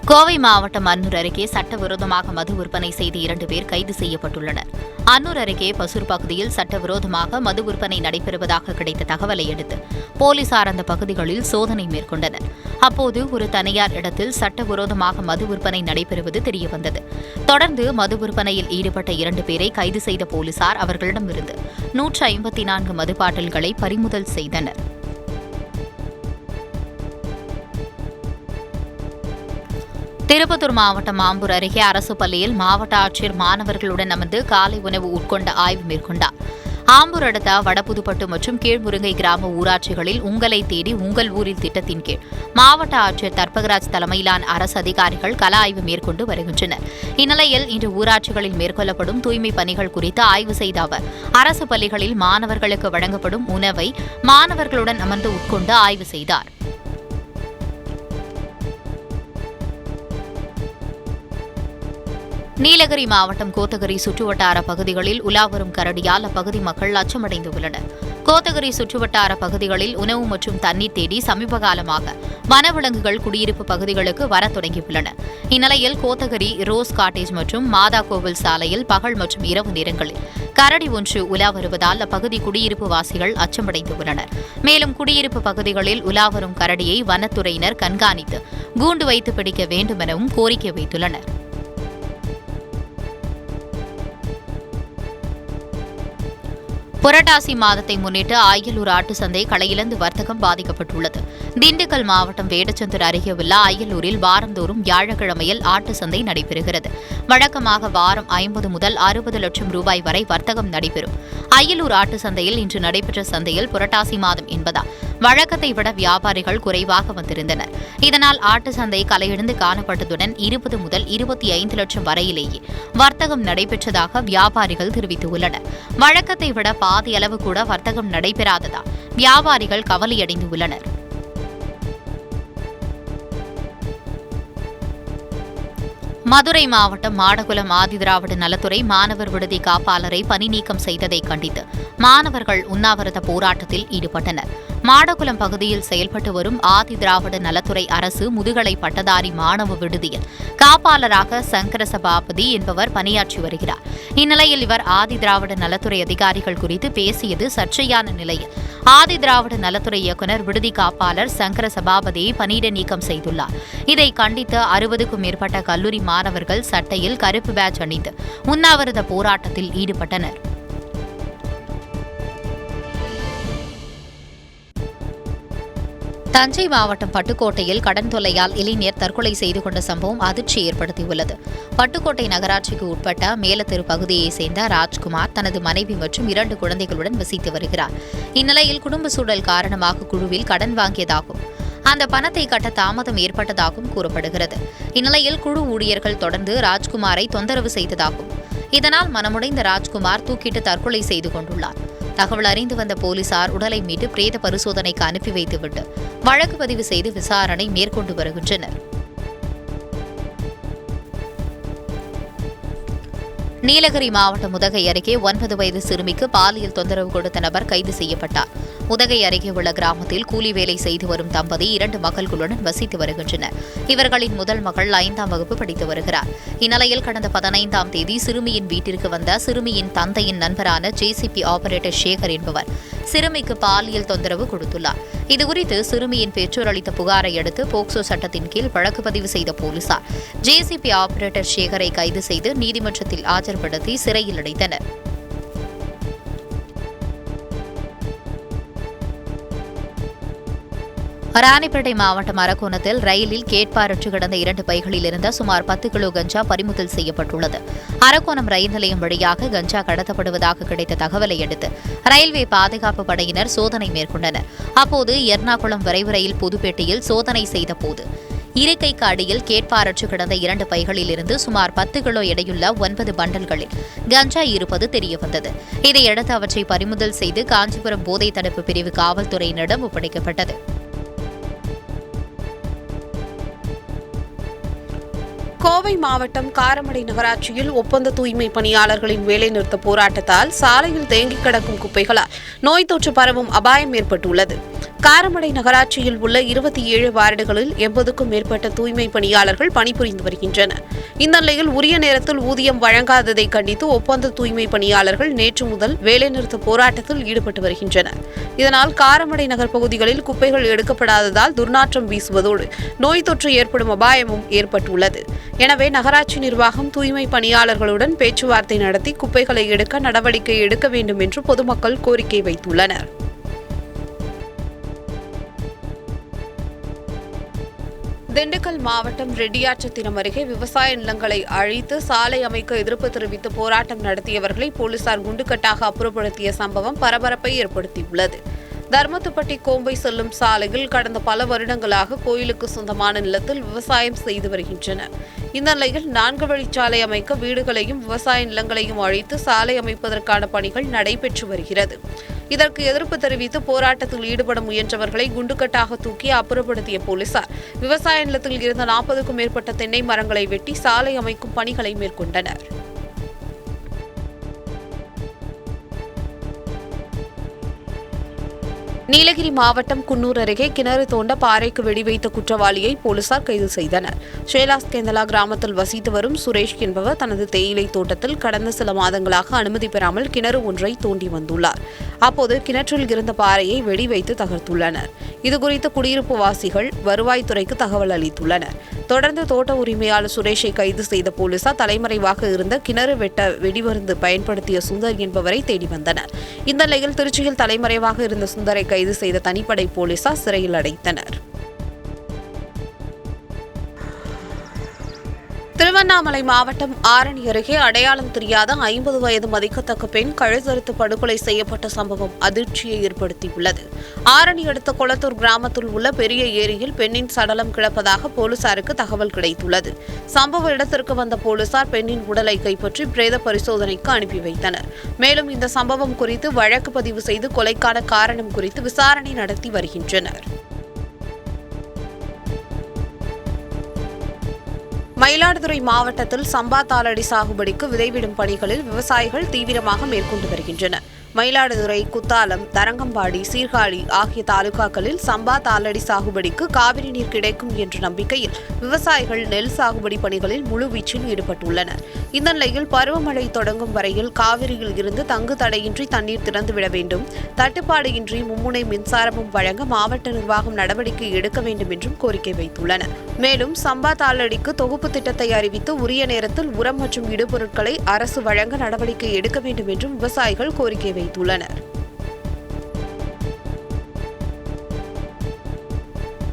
கோவை மாவட்டம் அன்னூர் அருகே சட்டவிரோதமாக மது விற்பனை செய்த 2 பேர் கைது செய்யப்பட்டுள்ளனர். அன்னூர் அருகே பசூர் பகுதியில் சட்டவிரோதமாக மது விற்பனை நடைபெறுவதாக கிடைத்த தகவலை அடுத்து போலீசார் அந்த பகுதிகளில் சோதனை மேற்கொண்டனர். அப்போது ஒரு தனியார் இடத்தில் சட்டவிரோதமாக மது விற்பனை நடைபெறுவது தெரியவந்தது. தொடர்ந்து மது விற்பனையில் ஈடுபட்ட 2 பேரை கைது செய்த போலீசார் அவர்களிடமிருந்து 154 மது பாட்டில்களை பறிமுதல் செய்தனர். திருப்பத்தூர் மாவட்டம் ஆம்பூர் அருகே அரசு பள்ளியில் மாவட்ட ஆட்சியர் மாணவர்களுடன் அமர்ந்து காலை உணவு உட்கொண்ட ஆய்வு மேற்கொண்டார். ஆம்பூர் அடுத்த வடபுதுப்பட்டு மற்றும் கீழ்முருங்கை கிராம ஊராட்சிகளில் உங்களை தேடி உங்கள் ஊரில் திட்டத்தின் கீழ் மாவட்ட ஆட்சியர் தர்பகராஜ் தலைமையிலான அரசு அதிகாரிகள் கள ஆய்வு மேற்கொண்டு வருகின்றனர். இந்நிலையில் இன்று ஊராட்சிகளில் மேற்கொள்ளப்படும் தூய்மை பணிகள் குறித்து ஆய்வு செய்த அவர் அரசு பள்ளிகளில் மாணவர்களுக்கு வழங்கப்படும் உணவை மாணவர்களுடன் அமர்ந்து உட்கொண்டு ஆய்வு செய்தார். நீலகிரி மாவட்டம் கோத்தகிரி சுற்றுவட்டார பகுதிகளில் உலாவரும் கரடியால் அப்பகுதி மக்கள் அச்சமடைந்துள்ளனர். கோத்தகிரி சுற்றுவட்டார பகுதிகளில் உணவு மற்றும் தண்ணீர் தேடி சமீப காலமாக வனவிலங்குகள் குடியிருப்பு பகுதிகளுக்கு வரத் தொடங்கியுள்ளன. இந்நிலையில் கோத்தகிரி ரோஸ் காட்டேஜ் மற்றும் மாதா கோவில் சாலையில் பகல் மற்றும் இரவு நேரங்களில் கரடி ஒன்று உலா வருவதால் அப்பகுதி குடியிருப்பு வாசிகள் அச்சமடைந்துள்ளனர். மேலும் குடியிருப்பு பகுதிகளில் உலாவரும் கரடியை வனத்துறையினர் கண்காணித்து கூண்டு வைத்து பிடிக்க வேண்டும் எனவும் கோரிக்கை வைத்துள்ளனர். புரட்டாசி மாதத்தை முன்னிட்டு அய்யலூர் ஆட்டு சந்தை களையிழந்து வர்த்தகம் பாதிக்கப்பட்டுள்ளது. திண்டுக்கல் மாவட்டம் வேடச்சந்தூர் அருகே உள்ள அய்யலூரில் வாரந்தோறும் வியாழக்கிழமையில் ஆட்டு சந்தை நடைபெறுகிறது. வழக்கமாக வாரம் 50 முதல் 60 லட்சம் ரூபாய் வரை வர்த்தகம் நடைபெறும். அய்யலூர் ஆட்டு சந்தையில் இன்று நடைபெற்ற சந்தையில் புரட்டாசி மாதம் என்பதால் வழக்கத்தை விட வியாபாரிகள் குறைவாக வந்திருந்தனர். இதனால் ஆட்டு சந்தை களையிழந்து காணப்பட்டதுடன் 20 முதல் 25 லட்சம் வரையிலேயே வர்த்தகம் நடைபெற்றதாக வியாபாரிகள் தெரிவித்துள்ளனர். வழக்கத்தை விட பாதி அளவு கூட வர்த்தகம் நடைபெறாததால் வியாபாரிகள் கவலையடைந்துள்ளனர். மதுரை மாவட்டம் மாடகுளம் ஆதிதிராவிட நலத்துறை மாணவர் விடுதி காப்பாளரை பணி நீக்கம் செய்ததை கண்டித்து மாணவர்கள் உண்ணாவிரத போராட்டத்தில் ஈடுபட்டனர். மாடகுளம் பகுதியில் செயல்பட்டு வரும் ஆதிதிராவிட நலத்துறை அரசு முதுகலை பட்டதாரி மாணவ விடுதியில் காப்பாளராக சங்கர சபாபதி என்பவர் பணியாற்றி வருகிறார். இந்நிலையில் இவர் ஆதிதிராவிட நலத்துறை அதிகாரிகள் குறித்து பேசியது சர்ச்சையான நிலையில் ஆதிதிராவிட நலத்துறை இயக்குநர் விடுதி காப்பாளர் சங்கர சபாபதியை பணியிட நீக்கம் செய்துள்ளார். இதை கண்டித்து 60க்கும் மேற்பட்ட கல்லூரி மாணவர்கள் சட்டையில் கருப்பு பேட்ஜ் அணிந்து உண்ணாவிரத போராட்டத்தில் ஈடுபட்டனர். தஞ்சை மாவட்டம் பட்டுக்கோட்டையில் கடன் தொல்லையால் இளைஞர் தற்கொலை செய்து கொண்ட சம்பவம் அதிர்ச்சி ஏற்படுத்தியுள்ளது. பட்டுக்கோட்டை நகராட்சிக்கு உட்பட்ட மேலத்தெரு பகுதியைச் சேர்ந்த ராஜ்குமார் தனது மனைவி மற்றும் 2 குழந்தைகளுடன் வசித்து வருகிறார். இந்நிலையில் குடும்ப சூழல் காரணமாக குழுவில் கடன் வாங்கியதாகவும் அந்த பணத்தை கட்ட தாமதம் ஏற்பட்டதாகவும் கூறப்படுகிறது. இந்நிலையில் குழு ஊழியர்கள் தொடர்ந்து ராஜ்குமாரை தொந்தரவு செய்ததாகவும் இதனால் மனமுடைந்த ராஜ்குமார் தூக்கிட்டு தற்கொலை செய்து கொண்டுள்ளார். தகவல் அறிந்து வந்த போலீசார் உடலை மீட்டு பிரேத பரிசோதனைக்கு அனுப்பி வைத்துவிட்டு வழக்கு பதிவு செய்து விசாரணை மேற்கொண்டு வருகின்றனர். நீலகிரி மாவட்டம் உதகை அருகே 9 வயது சிறுமிக்கு பாலியல் தொந்தரவு கொடுத்த நபர் கைது செய்யப்பட்டார். உதகை அருகே உள்ள கிராமத்தில் கூலி வேலை செய்து வரும் தம்பதி 2 மகள்களுடன் வசித்து வருகின்றனர். இவர்களின் முதல் மகள் 5ஆம் வகுப்பு படித்து வருகிறார். இந்நிலையில் கடந்த 15ஆம் தேதி சிறுமியின் வீட்டிற்கு வந்த சிறுமியின் தந்தையின் நண்பரான ஜேசிபி ஆபரேட்டர் சேகர் என்பவர் சிறுமிக்கு பாலியல் தொந்தரவு கொடுத்துள்ளார். இதுகுறித்து சிறுமியின் பெற்றோர் அளித்த புகாரை அடுத்து போக்சோ சட்டத்தின் கீழ் வழக்கு பதிவு செய்த போலீசார் ஜேசிபி ஆபரேட்டர் சேகரை கைது செய்து நீதிமன்றத்தில் ஆஜர்படுத்தி சிறையில் அடைத்தனர். ராணிப்பேட்டை மாவட்டம் அரக்கோணத்தில் ரயிலில் கேட்பாரற்று கிடந்த 2 பைகளில் இருந்த சுமார் 10 கிலோ கஞ்சா பறிமுதல் செய்யப்பட்டுள்ளது. அரக்கோணம் ரயில் நிலையம் வழியாக கஞ்சா கடத்தப்படுவதாக கிடைத்த தகவலை அடுத்து ரயில்வே பாதுகாப்பு படையினர் சோதனை மேற்கொண்டனர். அப்போது எர்ணாகுளம் விரைவு ரயில் புதுப்பேட்டையில் சோதனை செய்த போது இருக்கைக்கு அடியில் கேட்பாரற்று கிடந்த 2 பைகளில் இருந்து சுமார் 10 கிலோ எடையுள்ள 9 பண்டல்களில் கஞ்சா இருப்பது தெரியவந்தது. இதையடுத்து அவற்றை பறிமுதல் செய்து காஞ்சிபுரம் போதை தடுப்பு பிரிவு காவல்துறையினரிடம் ஒப்படைக்கப்பட்டது. கோவை மாவட்டம் காரமடை நகராட்சியில் ஒப்பந்த தூய்மை பணியாளர்களின் வேலைநிறுத்த போராட்டத்தால் சாலையில் தேங்கி கிடக்கும் குப்பைகளால் நோய் தொற்று பரவும் அபாயம் ஏற்பட்டுள்ளது. காரமடை நகராட்சியில் உள்ள 27 வார்டுகளில் 80க்கும் மேற்பட்ட தூய்மை பணியாளர்கள் பணிபுரிந்து வருகின்றனர். இந்த நிலையில் உரிய நேரத்தில் ஊதியம் வழங்காததை கண்டித்து ஒப்பந்த தூய்மை பணியாளர்கள் நேற்று முதல் வேலைநிறுத்த போராட்டத்தில் ஈடுபட்டு வருகின்றனர். இதனால் காரமடை நகர் பகுதிகளில் குப்பைகள் எடுக்கப்படாததால் துர்நாற்றம் வீசுவதோடு நோய் தொற்று ஏற்படும் அபாயமும் ஏற்பட்டுள்ளது. எனவே நகராட்சி நிர்வாகம் தூய்மை பணியாளர்களுடன் பேச்சுவார்த்தை நடத்தி குப்பைகளை எடுக்க நடவடிக்கை எடுக்க வேண்டும் என்று பொதுமக்கள் கோரிக்கை வைத்துள்ளனர். திண்டுக்கல் மாவட்டம் ரெட்டியார்சத்திரம் அருகே விவசாய நிலங்களை அழித்து சாலை அமைக்க எதிர்ப்பு தெரிவித்து போராட்டம் நடத்தியவர்களை போலீசார் குண்டுக்கட்டாக அப்புறப்படுத்திய சம்பவம் பரபரப்பை ஏற்படுத்தியுள்ளது. தர்மத்துப்பட்டி கோம்பை செல்லும் சாலையில் கடந்த பல வருடங்களாக கோயிலுக்கு சொந்தமான நிலத்தில் விவசாயம் செய்து வருகின்றனர். இந்த நிலையில் 4 வழிச்சாலை அமைக்க வீடுகளையும் விவசாய நிலங்களையும் அழித்து சாலை அமைப்பதற்கான பணிகள் நடைபெற்று வருகிறது. இதற்கு எதிர்ப்பு தெரிவித்து போராட்டத்தில் ஈடுபட முயன்றவர்களை குண்டுக்கட்டாக தூக்கி அப்புறப்படுத்திய போலீசார் விவசாய நிலத்தில் இருந்த 40க்கும் மேற்பட்ட தென்னை மரங்களை வெட்டி சாலை அமைக்கும் பணிகளை மேற்கொண்டனர். நீலகிரி மாவட்டம் குன்னூர் அருகே கிணறு தோண்ட பாறைக்கு வெடிவைத்த குற்றவாளியை போலீசார் கைது செய்தனர். ஷேலாஸ்கேந்தலா கிராமத்தில் வசித்து வரும் சுரேஷ் என்பவர் தனது தேயிலை தோட்டத்தில் கடந்த சில மாதங்களாக அனுமதி பெறாமல் கிணறு ஒன்றை தோண்டி வந்துள்ளார். அப்போது கிணற்றில் இருந்த பாறையை வெடிவைத்து தகர்த்துள்ளனர். இதுகுறித்து குடியிருப்பு வாசிகள் வருவாய்த்துறைக்கு தகவல் அளித்துள்ளனர். தொடர்ந்து தோட்ட உரிமையாளர் சுரேஷை கைது செய்த போலீசார் தலைமறைவாக இருந்த கிணறு வெட்ட வெடிமருந்து பயன்படுத்திய சுந்தர் என்பவரை தேடி வந்தனர். இந்த நிலையில் திருச்சியில் தலைமறைவாக இருந்த சுந்தரை கைது செய்த தனிப்படை போலீசார் சிறையில் அடைத்தனர். திருவண்ணாமலை மாவட்டம் ஆரணி அருகே அடையாளம் தெரியாத 50 வயது மதிக்கத்தக்க பெண் கழுத்தறுத்து படுகொலை செய்யப்பட்ட சம்பவம் அதிர்ச்சியை ஏற்படுத்தியுள்ளது. ஆரணி அடுத்த கொளத்தூர் கிராமத்தில் உள்ள பெரிய ஏரியில் பெண்ணின் சடலம் கிடப்பதாக போலீசாருக்கு தகவல் கிடைத்துள்ளது. சம்பவ இடத்திற்கு வந்த போலீசார் பெண்ணின் உடலை கைப்பற்றி பிரேத பரிசோதனைக்கு அனுப்பி வைத்தனர். மேலும் இந்த சம்பவம் குறித்து வழக்கு பதிவு செய்து கொலைக்கான காரணம் குறித்து விசாரணை நடத்தி வருகின்றனர். மயிலாடுதுறை மாவட்டத்தில் சம்பா தாளடி சாகுபடிக்கு விதைவிடும் பணிகளில் விவசாயிகள் தீவிரமாக மேற்கொண்டு வருகின்றனர். மயிலாடுதுறை, குத்தாலம், தரங்கம்பாடி, சீர்காழி ஆகிய தாலுகாக்களில் சம்பா தாளடி சாகுபடிக்கு காவிரி நீர் கிடைக்கும் என்ற நம்பிக்கையில் விவசாயிகள் நெல் சாகுபடி பணிகளில் முழுவீச்சில் ஈடுபட்டுள்ளனர். இந்த நிலையில் பருவமழை தொடங்கும் வரையில் காவிரியில் இருந்து தங்கு தடையின்றி தண்ணீர் திறந்துவிட வேண்டும், தட்டுப்பாடு இன்றி மும்முனை மின்சாரமும் வழங்க மாவட்ட நிர்வாகம் நடவடிக்கை எடுக்க வேண்டும் என்றும் கோரிக்கை வைத்துள்ளனர். மேலும் சம்பா தாளடிக்கு தொகுப்பு திட்டத்தை அறிவித்து உரிய நேரத்தில் உரம் மற்றும் இடுபொருட்களை அரசு வழங்க நடவடிக்கை எடுக்க வேண்டும் என்றும் விவசாயிகள் கோரிக்கை வைத்துள்ளனர்.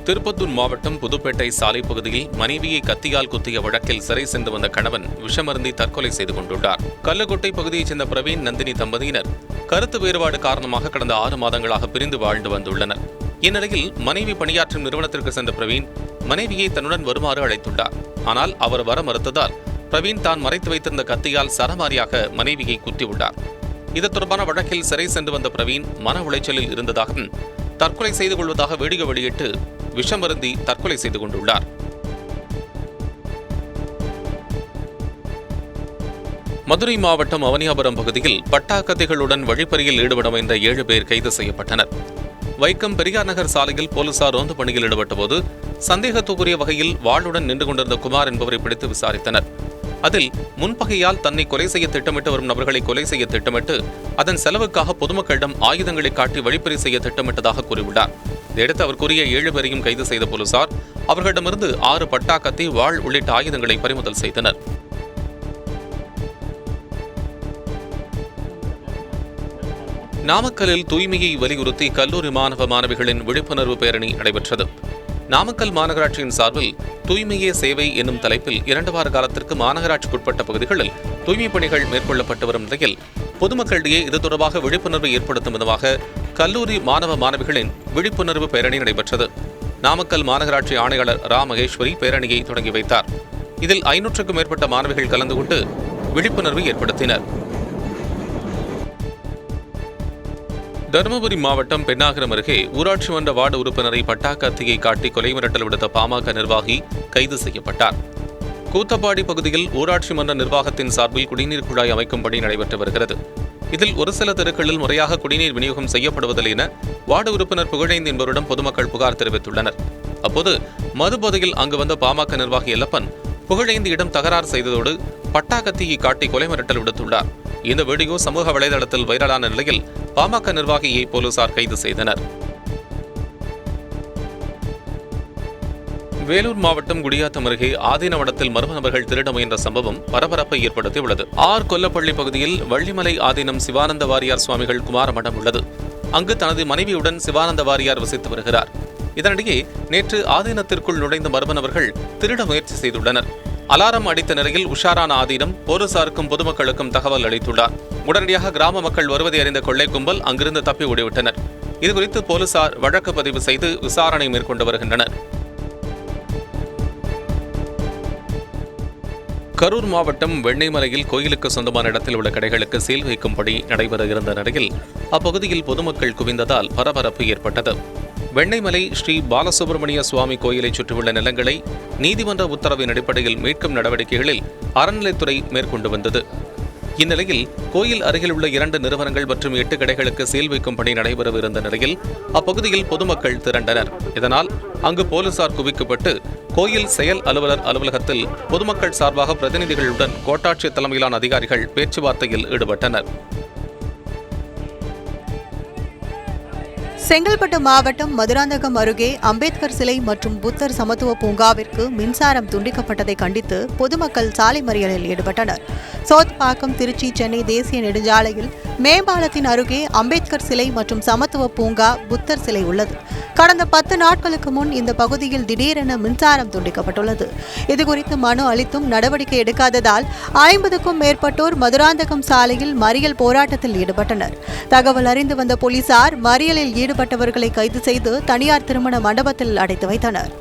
திருப்பத்தூர் மாவட்டம் புதுப்பேட்டை சாலை பகுதியில் மனைவியை கத்தியால் குத்திய வழக்கில் சிறை சென்று வந்த கணவன் விஷமருந்தி தற்கொலை செய்து கொண்டுள்ளார். கள்ளக்கோட்டை பகுதியைச் சேர்ந்த பிரவீன், நந்தினி தம்பதியினர் கருத்து வேறுபாடு காரணமாக கடந்த 6 மாதங்களாக பிரிந்து வாழ்ந்து வந்துள்ளனர். இந்நிலையில் மனைவி பணியாற்றும் நிறுவனத்திற்கு சென்ற பிரவீன் மனைவியை தன்னுடன் வருமாறு அழைத்துள்ளார். ஆனால் அவர் வர மறுத்ததால் பிரவீன் தான் மறைத்து வைத்திருந்த கத்தியால் சரமாரியாக மனைவியை குத்தியுள்ளார். இது தொடர்பான வழக்கில் சிறை சென்று வந்த பிரவீன் மன உளைச்சலில் இருந்ததாகவும் தற்கொலை செய்து கொள்வதாக வீடியோ வெளியிட்டு விஷமருந்தி தற்கொலை செய்து கொண்டுள்ளார். மதுரை மாவட்டம் அவனியாபுரம் பகுதியில் பட்டாக்கத்திகளுடன் வழிப்பறியில் ஈடுபட முயன்ற 7 பேர் கைது செய்யப்பட்டனர். வைக்கம் பெரியார் நகர் சாலையில் போலீசார் ரோந்து பணியில் ஈடுபட்டபோது சந்தேகத்துக்குரிய வகையில் வாளுடன் நின்று கொண்டிருந்த குமார் என்பவரை பிடித்து விசாரித்தனர். அதில் முன்பகையால் தன்னை கொலை செய்ய திட்டமிட்டு வரும் நபர்களை கொலை செய்ய திட்டமிட்டு அதன் செலவுக்காக பொதுமக்களிடம் ஆயுதங்களை காட்டி வழிப்பறி செய்ய திட்டமிட்டதாக கூறியுள்ளார். இதையடுத்து அவர் கூறிய 7 பேரையும் கைது செய்த போலீசார் அவர்களிடமிருந்து 6 பட்டா கத்தி, வாள் உள்ளிட்ட ஆயுதங்களை பறிமுதல் செய்தனர். நாமக்கல்லில் தூய்மையை வலியுறுத்தி கல்லூரி மாணவ மாணவிகளின் விழிப்புணர்வு பேரணி நடைபெற்றது. நாமக்கல் மாநகராட்சியின் சார்பில் தூய்மையே சேவை என்னும் தலைப்பில் 2 வார காலத்திற்கு மாநகராட்சிக்குட்பட்ட பகுதிகளில் தூய்மை பணிகள் மேற்கொள்ளப்பட்டு வரும் நிலையில் பொதுமக்களிடையே இது தொடர்பாக விழிப்புணர்வை ஏற்படுத்தும் விதமாக கல்லூரி மாணவ மாணவிகளின் விழிப்புணர்வு பேரணி நடைபெற்றது. நாமக்கல் மாநகராட்சி ஆணையாளர் ரா மகேஸ்வரி பேரணியை தொடங்கி வைத்தார். இதில் 500க்கும் மேற்பட்ட மாணவிகள் கலந்து கொண்டு விழிப்புணர்வை ஏற்படுத்தினர். தருமபுரி மாவட்டம் பென்னாகரம் அருகே ஊராட்சி மன்ற வார்டு உறுப்பினரை பட்டாக்கத்தியை காட்டி கொலை மிரட்டல் விடுத்த பாமக நிர்வாகி கைது செய்யப்பட்டார். கூத்தப்பாடி பகுதியில் ஊராட்சி மன்ற நிர்வாகத்தின் சார்பில் குடிநீர் குழாய் அமைக்கும் பணி நடைபெற்று வருகிறது. இதில் ஒரு சில தெருக்களில் முறையாக குடிநீர் விநியோகம் செய்யப்படுவதில்லை என வார்டு உறுப்பினர் புகழேந்தி என்பவரிடம் பொதுமக்கள் புகார் தெரிவித்துள்ளனர். அப்போது மது போதையில் அங்கு வந்த பாமக நிர்வாகி எல்லப்பன் புகழேந்தியிடம் தகராறு செய்ததோடு பட்டா கத்தியை காட்டி கொலை மிரட்டல் விடுத்துள்ளார். இந்த வீடியோ சமூக வலைதளத்தில் வைரலான நிலையில் பாமக நிர்வாகியை போலீசார் கைது செய்தனர். வேலூர் மாவட்டம் குடியாத்தம் அருகே ஆதீனவடத்தில் மர்ம நபர்கள் திருட முயன்ற சம்பவம் பரபரப்பை ஏற்படுத்தியுள்ளது. கொல்லப்பள்ளி பகுதியில் வள்ளிமலை ஆதீனம் சிவானந்த வாரியார் சுவாமிகள் குமார மடம் உள்ளது. அங்கு தனது மனைவியுடன் சிவானந்த வாரியார் வசித்து வருகிறார். இதனிடையே நேற்று ஆதீனத்திற்குள் நுழைந்த மர்ம நபர்கள் திருட முயற்சி செய்துள்ளனர். அலாரம் அடித்த நிலையில் உஷாரான ஆதீனம் போலீசாருக்கும் பொதுமக்களுக்கும் தகவல் அளித்துள்ளார். உடனடியாக கிராம மக்கள் வருவதை அறிந்த கொள்ளை கும்பல் அங்கிருந்து தப்பி ஓடிவிட்டனர். இதுகுறித்து போலீசார் வழக்கு பதிவு செய்து விசாரணை மேற்கொண்டு வருகின்றனர். கரூர் மாவட்டம் வெண்ணெய்மலையில் கோயிலுக்கு சொந்தமான இடத்தில் உள்ள கடைகளுக்கு சீல் வைக்கும்படி நடைபெற இருந்த நிலையில் அப்பகுதியில் பொதுமக்கள் குவிந்ததால் பரபரப்பு ஏற்பட்டது. வெண்ணெய்மலை ஸ்ரீ பாலசுப்பிரமணிய சுவாமி கோயிலை சுற்றியுள்ள நிலங்களை நீதிமன்ற உத்தரவின் அடிப்படையில் மீட்கும் நடவடிக்கைகளில் அறநிலைத்துறை மேற்கொண்டு வந்தது. இந்நிலையில் கோயில் அருகில் உள்ள 2 நிறுவனங்கள் மற்றும் 8 கடைகளுக்கு சீல் வைக்கும் பணி நடைபெறவிருந்த நிலையில் அப்பகுதியில் பொதுமக்கள் திரண்டனர். இதனால் அங்கு போலீசார் குவிக்கப்பட்டு கோயில் செயல் அலுவலர் அலுவலகத்தில் பொதுமக்கள் சார்பாக பிரதிநிதிகளுடன் கோட்டாட்சியர் தலைமையிலான அதிகாரிகள் பேச்சுவார்த்தையில் ஈடுபட்டனர். செங்கல்பட்டு மாவட்டம் மதுராந்தகம் அருகே அம்பேத்கர் சிலை மற்றும் புத்தர் சமத்துவ பூங்காவிற்கு மின்சாரம் துண்டிக்கப்பட்டதை கண்டித்து பொதுமக்கள் சாலை மறியலில் ஈடுபட்டனர். சோத்பாக்கம் திருச்சி சென்னை தேசிய நெடுஞ்சாலையில் மேம்பாலத்தின் அருகே அம்பேத்கர் சிலை மற்றும் சமத்துவ பூங்கா புத்தர் சிலை உள்ளது. கடந்த 10 நாட்களுக்கு முன் இந்த பகுதியில் திடீரென மின்சாரம் துண்டிக்கப்பட்டுள்ளது. இதுகுறித்து மனு அளித்தும் நடவடிக்கை எடுக்காததால் 50க்கும் மேற்பட்டோர் மதுராந்தகம் சாலையில் மறியல் போராட்டத்தில் ஈடுபட்டனர். தகவல் அறிந்து வந்த போலீசார் மறியலில் ஈடுபட்டவர்களை கைது செய்து தனியார் திருமண மண்டபத்தில் அடைத்து வைத்தனர்.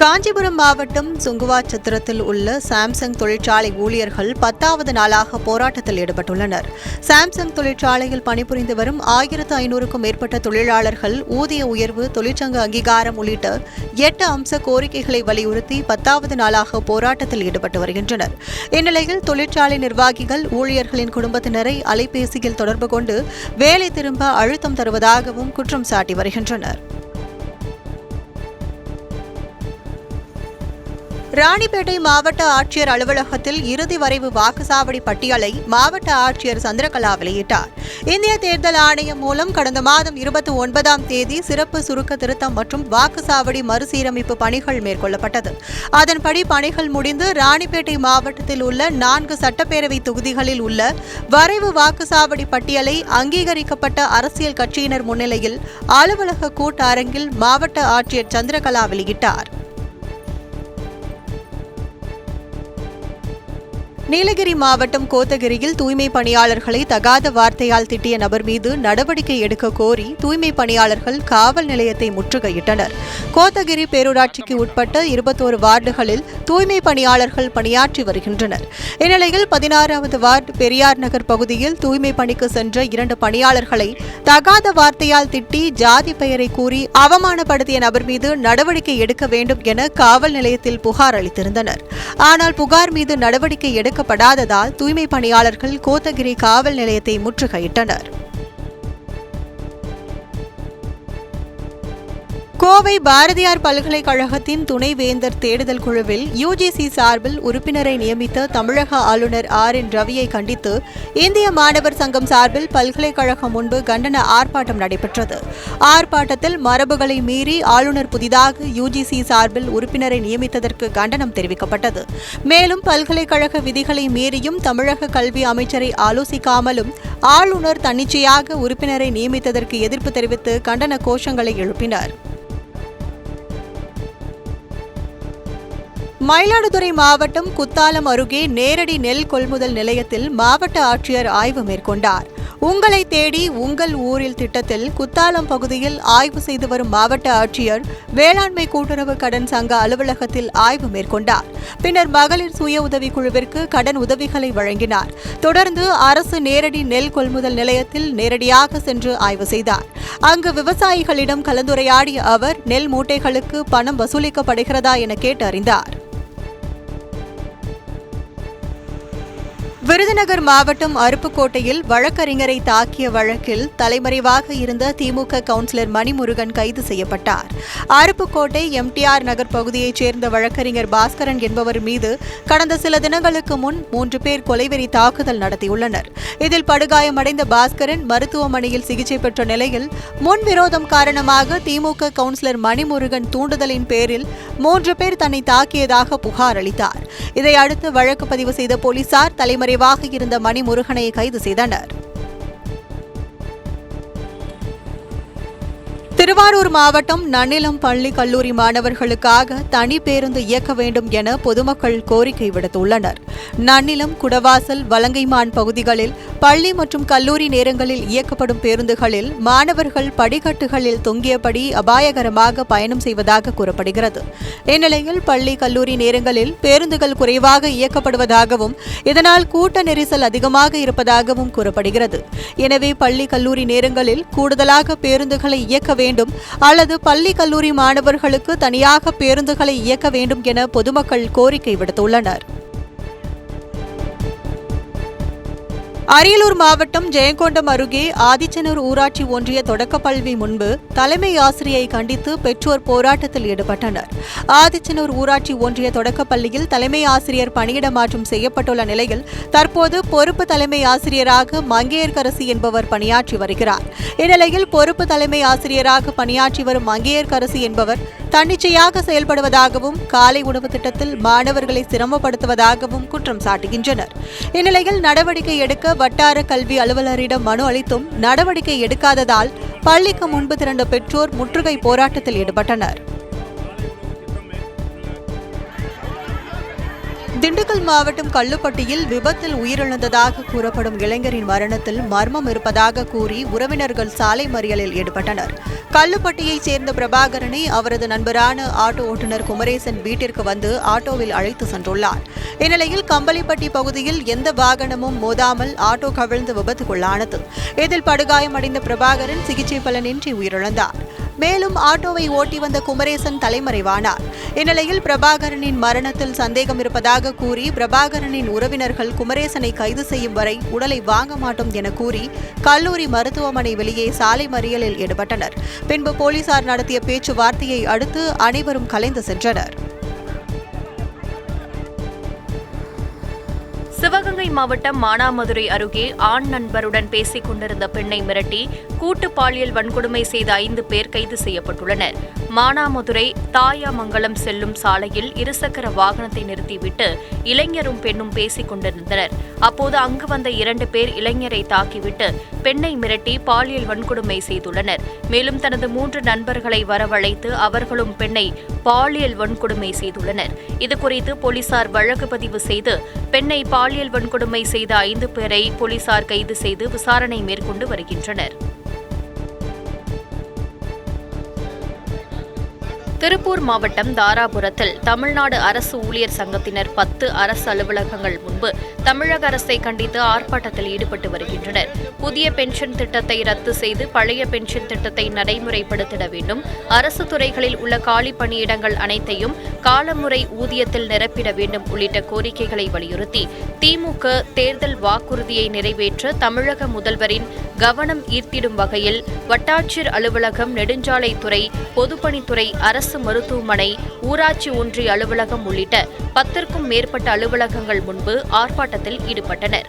காஞ்சிபுரம் மாவட்டம் சுங்குவாச்சத்திரத்தில் உள்ள சாம்சங் தொழிற்சாலை ஊழியர்கள் 10வது நாளாக போராட்டத்தில் ஈடுபட்டுள்ளனர். சாம்சங் தொழிற்சாலையில் பணிபுரிந்து வரும் 1500க்கும் மேற்பட்ட தொழிலாளர்கள் ஊதிய உயர்வு, தொழிற்சங்க அங்கீகாரம் உள்ளிட்ட 8 அம்ச கோரிக்கைகளை வலியுறுத்தி 10வது நாளாக போராட்டத்தில் ஈடுபட்டு வருகின்றனர். இந்நிலையில் தொழிற்சாலை நிர்வாகிகள் ஊழியர்களின் குடும்பத்தினரை அலைபேசியில் தொடர்பு கொண்டு வேலை திரும்ப அழுத்தம் தருவதாகவும் குற்றம் சாட்டி வருகின்றனர். ராணிப்பேட்டை மாவட்ட ஆட்சியர் அலுவலகத்தில் இறுதி வரைவு வாக்குச்சாவடி பட்டியலை மாவட்ட ஆட்சியர் சந்திரகலா வெளியிட்டார். இந்திய தேர்தல் ஆணையம் மூலம் கடந்த மாதம் 29ஆம் தேதி சிறப்பு சுருக்க திருத்தம் மற்றும் வாக்குச்சாவடி மறுசீரமைப்பு பணிகள் மேற்கொள்ளப்பட்டது. அதன்படி பணிகள் முடிந்து ராணிப்பேட்டை மாவட்டத்தில் உள்ள 4 சட்டப்பேரவை தொகுதிகளில் உள்ள வரைவு வாக்குச்சாவடி பட்டியலை அங்கீகரிக்கப்பட்ட அரசியல் கட்சியினர் முன்னிலையில் அலுவலக கூட்ட அரங்கில் மாவட்ட ஆட்சியர் சந்திரகலா வெளியிட்டார். நீலகிரி மாவட்டம் கோத்தகிரியில் தூய்மை பணியாளர்களை தகாத வார்த்தையால் திட்டிய நபர் மீது நடவடிக்கை எடுக்க கோரி தூய்மை பணியாளர்கள் காவல் நிலையத்தை முற்றுகையிட்டனர். கோத்தகிரி பேரூராட்சிக்கு உட்பட்ட 21 வார்டுகளில் தூய்மை பணியாளர்கள் பணியாற்றி வருகின்றனர். இந்நிலையில் 16வது வார்டு பெரியார் நகர் பகுதியில் தூய்மை பணிக்கு சென்ற 2 பணியாளர்களை தகாத வார்த்தையால் திட்டி ஜாதி பெயரை கூறி அவமானப்படுத்திய நபர் மீது நடவடிக்கை எடுக்க வேண்டும் என காவல் நிலையத்தில் புகார் அளித்திருந்தனர். ஆனால் புகார் மீது நடவடிக்கை எடுக்கப்படாததால் தூய்மை பணியாளர்கள் கோத்தகிரி காவல் நிலையத்தை முற்றுகையிட்டனர். கோவை பாரதியார் பல்கலைக்கழகத்தின் துணைவேந்தர் தேடுதல் குழுவில் யுஜிசி சார்பில் உறுப்பினரை நியமித்த தமிழக ஆளுநர் RN ரவியை கண்டித்து இந்திய மாணவர் சங்கம் சார்பில் பல்கலைக்கழகம் முன்பு கண்டன ஆர்ப்பாட்டம் நடைபெற்றது. ஆர்ப்பாட்டத்தில் மரபுகளை மீறி ஆளுநர் புதிதாக யுஜிசி சார்பில் உறுப்பினரை நியமித்ததற்கு கண்டனம் தெரிவிக்கப்பட்டது. மேலும் பல்கலைக்கழக விதிகளை மீறியும் தமிழக கல்வி அமைச்சரை ஆலோசிக்காமலும் ஆளுநர் தன்னிச்சையாக உறுப்பினரை நியமித்ததற்கு எதிர்ப்பு தெரிவித்து கண்டன கோஷங்களை எழுப்பினர். மயிலாடுதுறை மாவட்டம் குத்தாலம் அருகே நேரடி நெல் கொள்முதல் நிலையத்தில் மாவட்ட ஆட்சியர் ஆய்வு மேற்கொண்டார். உங்களை தேடி உங்கள் ஊரில் திட்டத்தில் குத்தாலம் பகுதியில் ஆய்வு செய்து வரும் மாவட்ட ஆட்சியர் வேளாண்மை கூட்டுறவு கடன் சங்க அலுவலகத்தில் ஆய்வு மேற்கொண்டார். பின்னர் மகளிர் சுய உதவி குழுவிற்கு கடன் உதவிகளை வழங்கினார். தொடர்ந்து அரசு நேரடி நெல் கொள்முதல் நிலையத்தில் நேரடியாக சென்று ஆய்வு செய்தார். அங்கு விவசாயிகளிடம் கலந்துரையாடிய அவர் நெல் மூட்டைகளுக்கு பணம் வசூலிக்கப்படுகிறதா என கேட்டறிந்தார். விருதுநகர் மாவட்டம் அருப்புக்கோட்டையில் வழக்கறிஞரை தாக்கிய வழக்கில் தலைமறைவாக இருந்த திமுக கவுன்சிலர் மணிமுருகன் கைது செய்யப்பட்டார். அருப்புக்கோட்டை எம்டிஆர் நகர் பகுதியைச் சேர்ந்த வழக்கறிஞர் பாஸ்கரன் என்பவர் மீது கடந்த சில தினங்களுக்கு முன் 3 பேர் கொலைவெறி தாக்குதல் நடத்தியுள்ளனர். இதில் படுகாயமடைந்த பாஸ்கரன் மருத்துவமனையில் சிகிச்சை பெற்ற நிலையில் முன்விரோதம் காரணமாக திமுக கவுன்சிலர் மணிமுருகன் தூண்டுதலின் பேரில் 3 பேர் தன்னை தாக்கியதாக புகார் அளித்தார். இதையடுத்து வழக்கு பதிவு செய்த போலீசார் தலைமறைவாக இருந்த மணிமுருகனை கைது செய்தனர். திருவாரூர் மாவட்டம் நன்னிலம் பள்ளி கல்லூரி மாணவர்களுக்காக தனி பேருந்து இயக்க வேண்டும் என பொதுமக்கள் கோரிக்கை விடுத்துள்ளனர். நன்னிலம், குடவாசல், வலங்கைமான் பகுதிகளில் பள்ளி மற்றும் கல்லூரி நேரங்களில் இயக்கப்படும் பேருந்துகளில் மாணவர்கள் படிக்கட்டுகளில் தொங்கியபடி அபாயகரமாக பயணம் செய்வதாக கூறப்படுகிறது. இந்நிலையில் பள்ளி, கல்லூரி நேரங்களில் பேருந்துகள் குறைவாக இயக்கப்படுவதாகவும் இதனால் கூட்ட நெரிசல் அதிகமாக இருப்பதாகவும் கூறப்படுகிறது. எனவே பள்ளி, கல்லூரி நேரங்களில் கூடுதலாக பேருந்துகளை இயக்க வேண்டும் அல்லது பள்ளி, கல்லூரி மாணவர்களுக்கு தனியாக பேருந்துகளை இயக்க வேண்டும் என பொதுமக்கள் கோரிக்கை விடுத்துள்ளனர். அரியலூர் மாவட்டம் ஜெயங்கொண்டம் அருகே ஆதிச்சனூர் ஊராட்சி ஒன்றிய தொடக்கப்பள்ளி முன்பு தலைமை ஆசிரியை கண்டித்து பெற்றோர் போராட்டத்தில் ஈடுபட்டனர். ஆதிச்சனூர் ஊராட்சி ஒன்றிய தொடக்கப்பள்ளியில் தலைமை ஆசிரியர் பணியிட மாற்றம் செய்யப்பட்டுள்ள நிலையில் தற்போது பொறுப்பு தலைமை ஆசிரியராக மங்கையர்கரசி என்பவர் பணியாற்றி வருகிறார். இந்நிலையில் பொறுப்பு தலைமை ஆசிரியராக பணியாற்றி வரும் மங்கையர்கரசி என்பவர் தன்னிச்சையாக செயல்படுவதாகவும் காலை உணவு திட்டத்தில் மாணவர்களை சிரமப்படுத்துவதாகவும் குற்றம் சாட்டுகின்றனர். இந்நிலையில் நடவடிக்கை எடுக்க வட்டார கல்வி அலுவலரிடம் மனு அளித்தும் நடவடிக்கை எடுக்காததால் பள்ளிக்கு முன்பு திரண்ட பெற்றோர் முற்றுகை போராட்டத்தில் ஈடுபட்டனர். திண்டுக்கல் மாவட்டம் கள்ளுப்பட்டியில் விபத்தில் உயிரிழந்ததாக கூறப்படும் இளைஞரின் மரணத்தில் மர்மம் இருப்பதாக கூறி உறவினர்கள் சாலை மறியலில் ஈடுபட்டனர். கள்ளுப்பட்டியைச் சேர்ந்த பிரபாகரனை அவரது நண்பரான ஆட்டோ ஓட்டுநர் குமரேசன் வீட்டிற்கு வந்து ஆட்டோவில் அழைத்து சென்றுள்ளார். இந்நிலையில் கம்பளிப்பட்டி பகுதியில் எந்த வாகனமும் மோதாமல் ஆட்டோ கவிழ்ந்து விபத்துக்குள்ளானது. இதில் படுகாயமடைந்த பிரபாகரன் சிகிச்சை பலனின்றி உயிரிழந்தார். மேலும் ஆட்டோவை ஓட்டி வந்த குமரேசன் தலைமறைவானார். இந்நிலையில் பிரபாகரனின் மரணத்தில் சந்தேகம் இருப்பதாக கூறி பிரபாகரனின் உறவினர்கள் குமரேசனை கைது செய்யும் வரை உடலை வாங்க மாட்டோம் என கூறி கல்லூரி மருத்துவமனை வெளியே சாலை மறியலில் ஈடுபட்டனர். பின்பு போலீசார் நடத்திய பேச்சுவார்த்தையை அடுத்து அனைவரும் கலைந்து சென்றனர். சிவகங்கை மாவட்டம் மானாமதுரை அருகே ஆண் நண்பருடன் பேசிக் கொண்டிருந்த பெண்ணை மிரட்டி கூட்டு பாலியல் வன்கொடுமை செய்த 5 பேர் கைது செய்யப்பட்டுள்ளனர். மானாமதுரை தாயாமங்கலம் செல்லும் சாலையில் இருசக்கர வாகனத்தை நிறுத்திவிட்டு இளைஞரும் பெண்ணும் பேசிக் கொண்டிருந்தனர். அப்போது அங்கு வந்த 2 பேர் இளைஞரை தாக்கிவிட்டு பெண்ணை மிரட்டி பாலியல் வன்கொடுமை செய்துள்ளனர். மேலும் தனது 3 நண்பர்களை வரவழைத்து அவர்களும் பெண்ணை பாலியல் வன்கொடுமை செய்துள்ளனர். இதுகுறித்து போலீசார் வழக்கு பதிவு செய்து பெண்ணை பாலியல் வன்கொடுமை செய்த 5 பேரை போலீசார் கைது செய்து விசாரணை மேற்கொண்டு வருகின்றனர். திருப்பூர் மாவட்டம் தாராபுரத்தில் தமிழ்நாடு அரசு ஊழியர் சங்கத்தினர் 10 அரசு அலுவலகங்கள் முன்பு தமிழக அரசை கண்டித்து ஆர்ப்பாட்டத்தில் ஈடுபட்டு வருகின்றனர். புதிய பென்ஷன் திட்டத்தை ரத்து செய்து பழைய பென்ஷன் திட்டத்தை நடைமுறைப்படுத்திட வேண்டும், அரசு துறைகளில் உள்ள காலி பணியிடங்கள் அனைத்தையும் காலமுறை ஊதியத்தில் நிரப்பிட வேண்டும் உள்ளிட்ட கோரிக்கைகளை வலியுறுத்தி திமுக தேர்தல் வாக்குறுதியை நிறைவேற்ற தமிழக முதல்வரின் கவனம் ஈர்த்திடும் வகையில் வட்டாட்சியர் அலுவலகம், நெடுஞ்சாலைத்துறை, பொதுப்பணித்துறை, அரசு மருத்துவமனை, ஊராட்சி ஒன்றிய அலுவலகம் உள்ளிட்ட 10க்கும் மேற்பட்ட அலுவலகங்கள் முன்பு ஆர்ப்பாட்டத்தில் ஈடுபட்டனர்.